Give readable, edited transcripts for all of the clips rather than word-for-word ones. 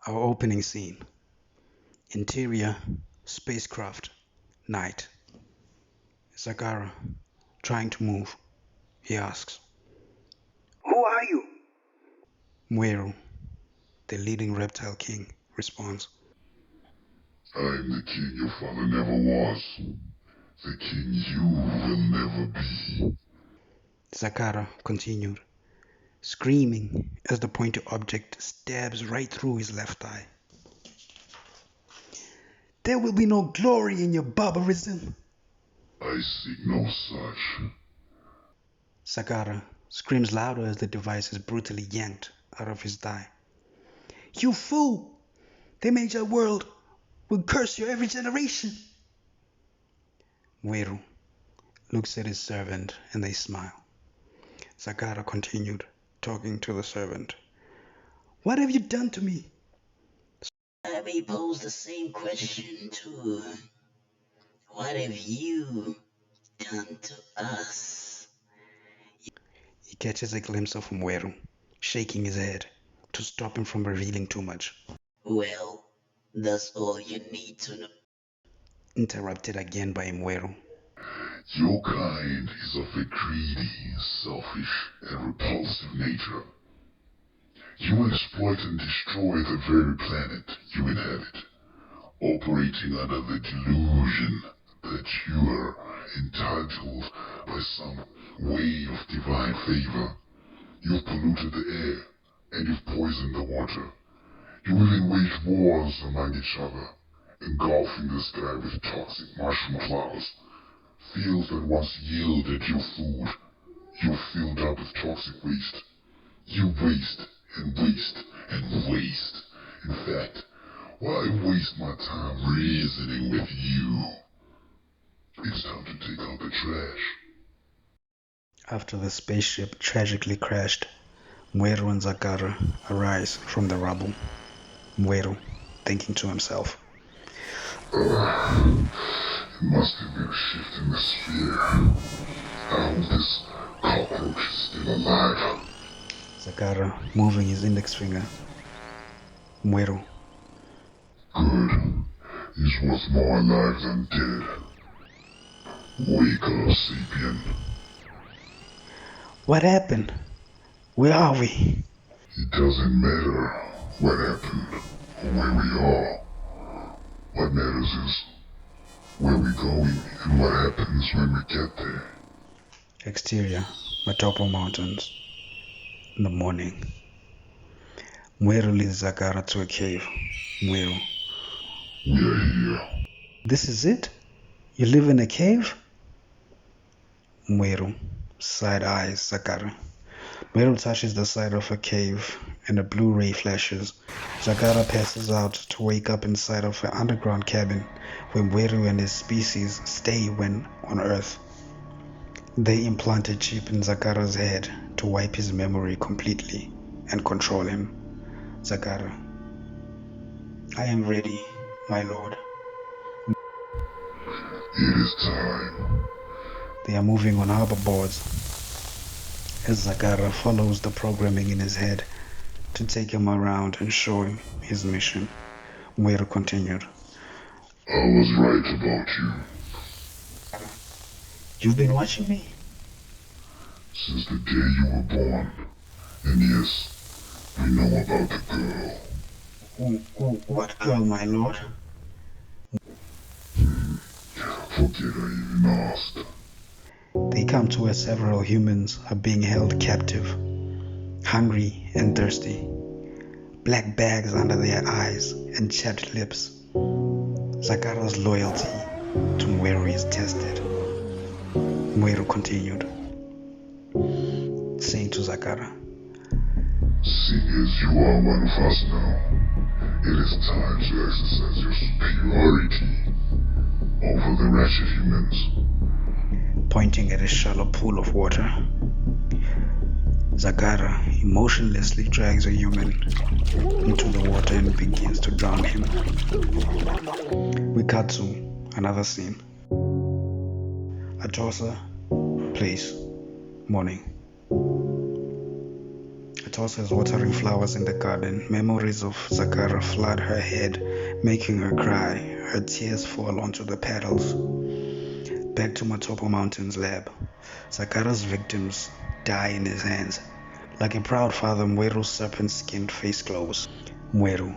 Our opening scene. Interior, spacecraft, night. Zagara, trying to move. He asks, "Who are you?" Mweru, the leading reptile king, responds, I am the king your father never was. The king you will never be. Zagara continued, screaming as the pointed object stabs right through his left eye. "There will be no glory in your barbarism." I seek no such. Zagara screams louder as the device is brutally yanked out of his thigh. "You fool! They made your world will curse you every generation." Mweru looks at his servant and they smile. Zagara continued, talking to the servant. "What have you done to me?" I may pose the same question too. What have you done to us? He catches a glimpse of Mweru, shaking his head to stop him from revealing too much. Well, that's all you need to know. Interrupted again by Mweru. Your kind is of a greedy, selfish, and repulsive nature. You exploit and destroy the very planet you inhabit, operating under the delusion that you are entitled by some way of divine favor. You've polluted the air, and you've poisoned the water. You even wage wars among each other, engulfing the sky with toxic mushroom clouds. Fields that once yielded you food, you filled up with toxic waste. You waste and waste and waste. In fact, why waste my time reasoning with you? It's time to take out the trash. After the spaceship tragically crashed, Mweru and Zagara arise from the rubble. Mweru, thinking to himself, It must have been a shift in the sphere. I hope this cockroach is still alive. Zagara moving his index finger. Mweru, Good. He's worth more alive than dead. Wake up, Sapien. what happened? Where are we? It doesn't matter what happened or where we are. What matters is where we're going and what happens when we get there. Exterior, Matopo Mountains. In the morning. Mweru leads Zagara to a cave. Mweru, We're here. this is it? You live in a cave? Mweru side eyes Zagara. Mweru touches the side of a cave and a blue ray flashes. Zagara passes out to wake up inside of an underground cabin where Mweru and his species stay when on Earth. They implant a chip in Zagara's head to wipe his memory completely and control him. Zagara, I am ready, my lord. It is time. They are moving on hoverboards as Zagara follows the programming in his head to take him around and show him his mission. Mweru continued. I was right about you. You've been watching me? Since the day you were born. And yes, we know about the girl. What girl, my lord? Forget I even asked. They come to where several humans are being held captive, hungry and thirsty, black bags under their eyes and chapped lips. Zagara's loyalty to Mweru is tested. Mweru continued, saying to Zagara, Seeing as you are one of us now, it is time to exercise your superiority over the wretched humans. pointing at a shallow pool of water. Zagara emotionlessly drags a human into the water and begins to drown him. We cut to another scene. Atosa, place, morning. tosses watering flowers in the garden, memories of Zagara flood her head, making her cry. Her tears fall onto the petals. Back to Matopo Mountain's lab. Zagara's victims die in his hands. Like a proud father, Mweru's serpent-skinned face glows. Mweru.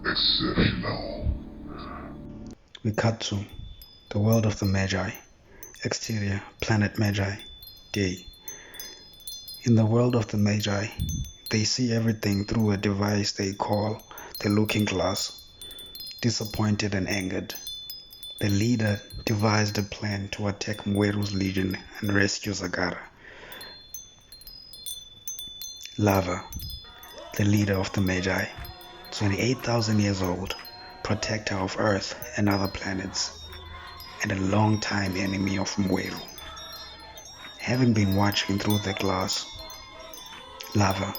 Exceptional. We cut to the world of the Magi. Exterior, planet Magi. Day. In the world of the Magi, they see everything through a device they call the looking glass. Disappointed and angered, the leader devised a plan to attack Mweru's legion and rescue Zagara. Lava, the leader of the Magi, 28,000 years old, protector of Earth and other planets, and a long-time enemy of Mweru. Having been watching through the glass, Lava,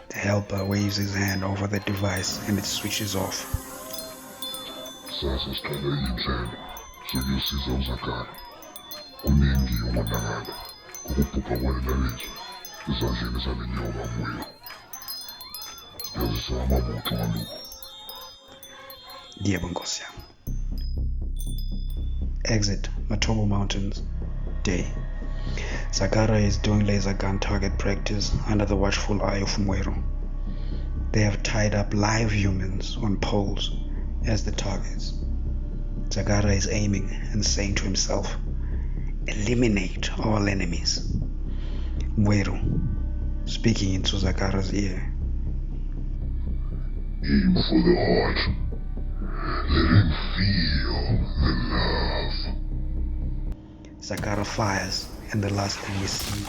the helper waves his hand over the device and it switches off. Sasa siqala inhlelo sokusiza uZagara. Kuningi umonakalo ukubhubha kwaleli lizwe ezandleni zale nyoka Mweru. Yazisa amabutho ngalokhu. Yebo Nkosi yami. Exit Matopo Mountains. Day. Zagara is doing laser gun target practice under the watchful eye of Mweru. They have tied up live humans on poles as the targets. Zagara is aiming and saying to himself, "Eliminate all enemies." Mweru, speaking into Zagara's ear. Aim for the heart. Let him feel the love. Zagara fires, and the last thing we see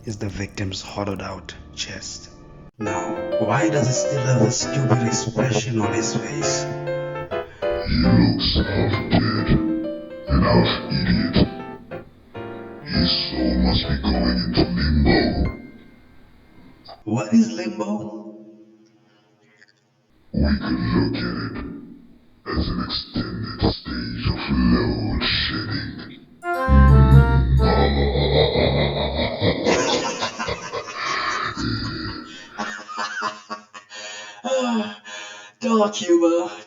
is the victim's hollowed out chest. Now, why does he still have a stupid expression on his face? He looks half dead and half idiot. His soul must be going into limbo. What is limbo? We could look at it as an extended stage of load shedding.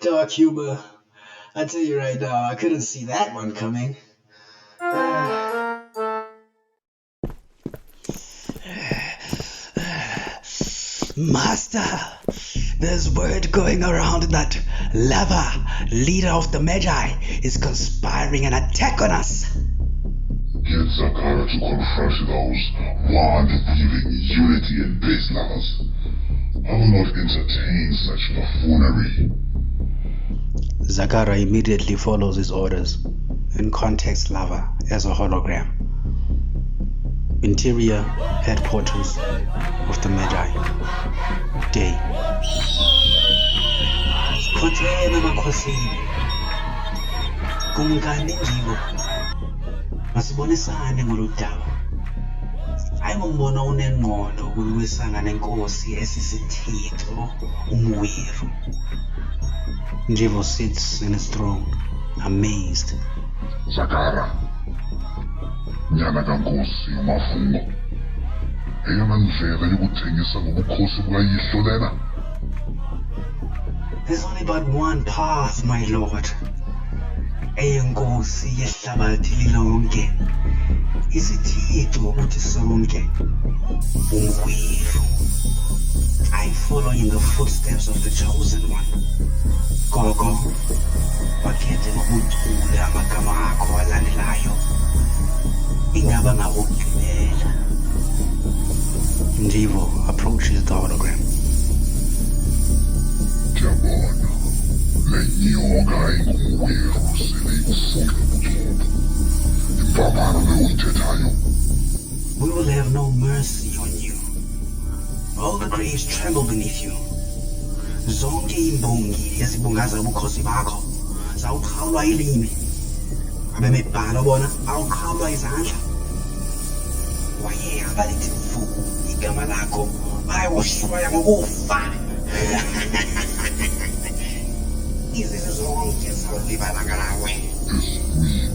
Dark humor. I tell you right now, I couldn't see that one coming. Master, there's word going around that Lava, leader of the Magi, is conspiring an attack on us. Get Zagara to confront those wand-weaving unity and peace lovers. I will not entertain such buffoonery. Zagara immediately follows his orders and contacts Lava as a hologram. Interior headquarters of the Magi. Day. Khothena makhosini. Kungani njibo. Masibonisane ngoludaba. Ayingumbono unengqondo ukulwisana nenkosi esisithixo uMweru. Njibo sits in his throne, amazed. Zagara. Nyana kankosi uMafungo. Eyona ndlela yokuthengisa ngobukhosi bukayihlo lena. There's only but one path, my lord. Eyenkosi yehlabathi lilonke. Isithixo ukuthi sonke. uMweru. I follow in the footsteps of the chosen one. Gogo, bakhethe ngokuthula amagama akho alandelayo. Ingaba ngakugqibela. Njibo approaches the hologram. Jabona, le nyoka inguMweru sele ikufunda ubuthongo. Impamano le uyithethayo. We will have no mercy on you. All the graves tremble beneath you. Zonke imbongi ezibungaza ubukhosi bakho zawuqhalwa ilimi. Abemibhalo bona awuqhalwa izandla. Waye abalithi mfu igama lakho bayawohlwaya ngokufa. Izizwe zonke zawulibala ngawe. Iswimi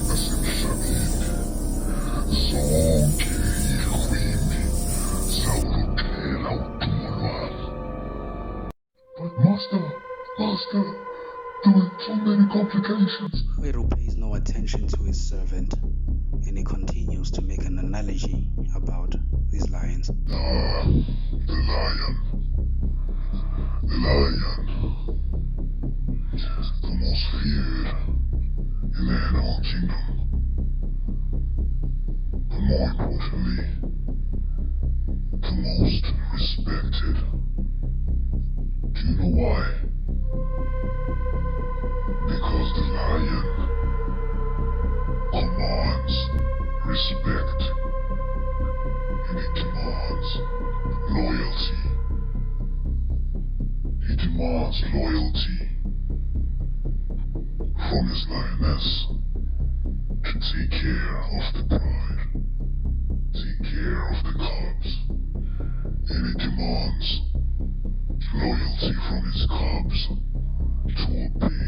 nasemhlabeni. Sonke iqhwimbi zawuluxela udumo lwami. But master, there were too many complications. Weru pays no attention to his servant, and he continues to make an analogy about these lions. The lion. The lion. The most feared in the animal kingdom. But more importantly, the most respected. Do you know why? Because the lion commands respect and it demands loyalty. He demands loyalty from his lioness to take care of the bride, take care of the cubs, and it demands loyalty from his cubs to obey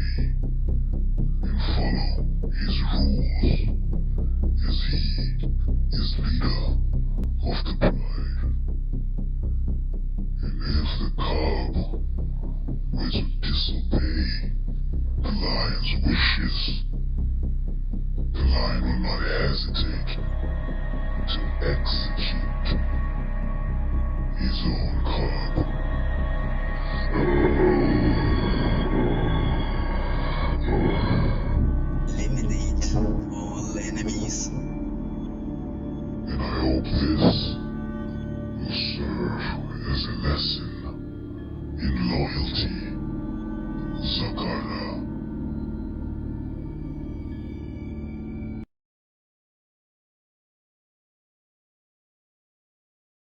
and follow his rules as he is leader of the bride. And if the cub were to disobey the lion's wishes, the lion will not hesitate to execute